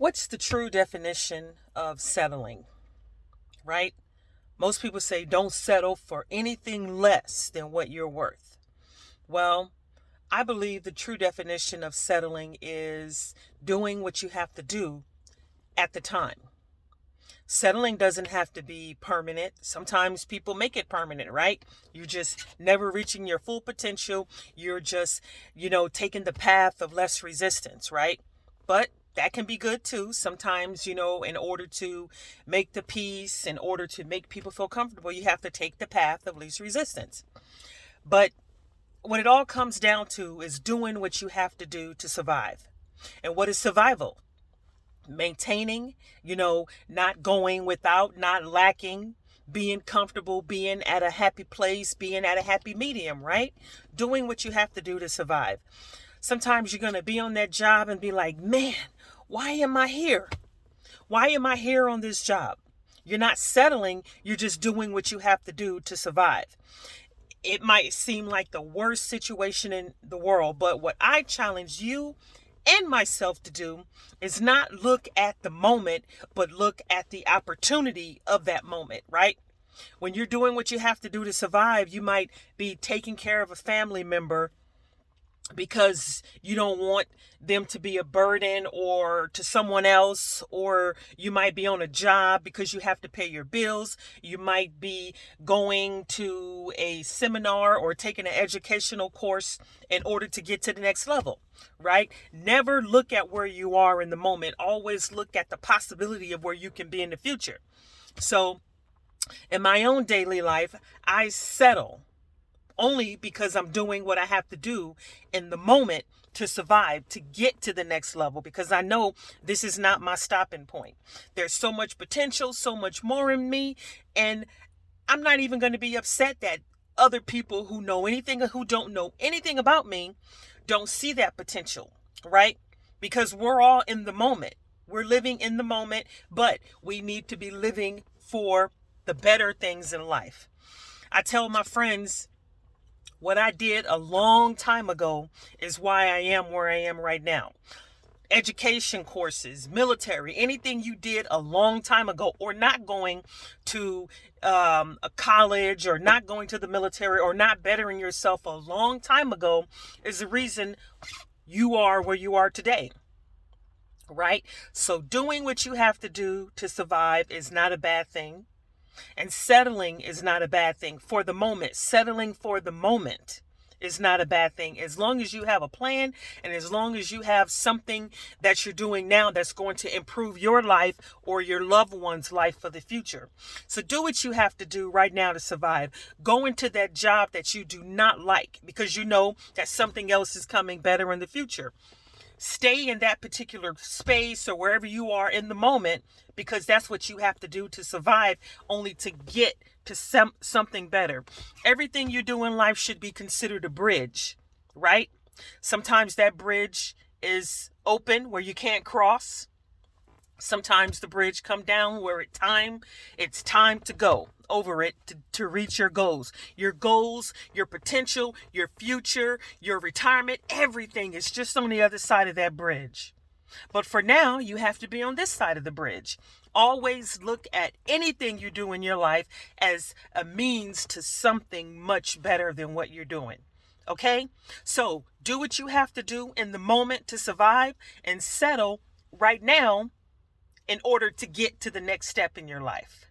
What's the true definition of settling, right? Most people say don't settle for anything less than what you're worth. Well, I believe the true definition of settling is doing what you have to do at the time. Settling doesn't have to be permanent. Sometimes people make it permanent, right? You're just never reaching your full potential. You're just, taking the path of less resistance, right? But that can be good too. Sometimes, in order to make the peace, in order to make people feel comfortable, you have to take the path of least resistance. But what it all comes down to is doing what you have to do to survive. And what is survival? Maintaining, not going without, not lacking, being comfortable, being at a happy place, being at a happy medium, right? Doing what you have to do to survive. Sometimes you're going to be on that job and be like, man, why am I here? Why am I here on this job? You're not settling. You're just doing what you have to do to survive. It might seem like the worst situation in the world, but what I challenge you and myself to do is not look at the moment, but look at the opportunity of that moment, right? When you're doing what you have to do to survive, you might be taking care of a family member because you don't want them to be a burden or to someone else, or you might be on a job because you have to pay your bills. You might be going to a seminar or taking an educational course in order to get to the next level, right? Never look at where you are in the moment. Always look at the possibility of where you can be in the future. So in my own daily life, I settle only because I'm doing what I have to do in the moment to survive, to get to the next level, because I know this is not my stopping point. There's so much potential, so much more in me, and I'm not even going to be upset that other people who know anything or who don't know anything about me don't see that potential, right? Because we're all in the moment. We're living in the moment, but we need to be living for the better things in life. I tell my friends, what I did a long time ago is why I am where I am right now. Education courses, military, anything you did a long time ago, or not going to a college, or not going to the military, or not bettering yourself a long time ago, is the reason you are where you are today. Right? So doing what you have to do to survive is not a bad thing. And settling is not a bad thing for the moment. Settling for the moment is not a bad thing. As long as you have a plan, and as long as you have something that you're doing now that's going to improve your life or your loved one's life for the future. So do what you have to do right now to survive. Go into that job that you do not like because you know that something else is coming better in the future. Stay in that particular space or wherever you are in the moment, because that's what you have to do to survive, only to get to something better. Everything you do in life should be considered a bridge, right? Sometimes that bridge is open where you can't cross. Sometimes the bridge come down where it's time to go over it to reach your goals, your potential, your future, your retirement. Everything is just on the other side of that bridge. But for now, you have to be on this side of the bridge. Always look at anything you do in your life as a means to something much better than what you're doing. Okay? So do what you have to do in the moment to survive, and settle right now in order to get to the next step in your life.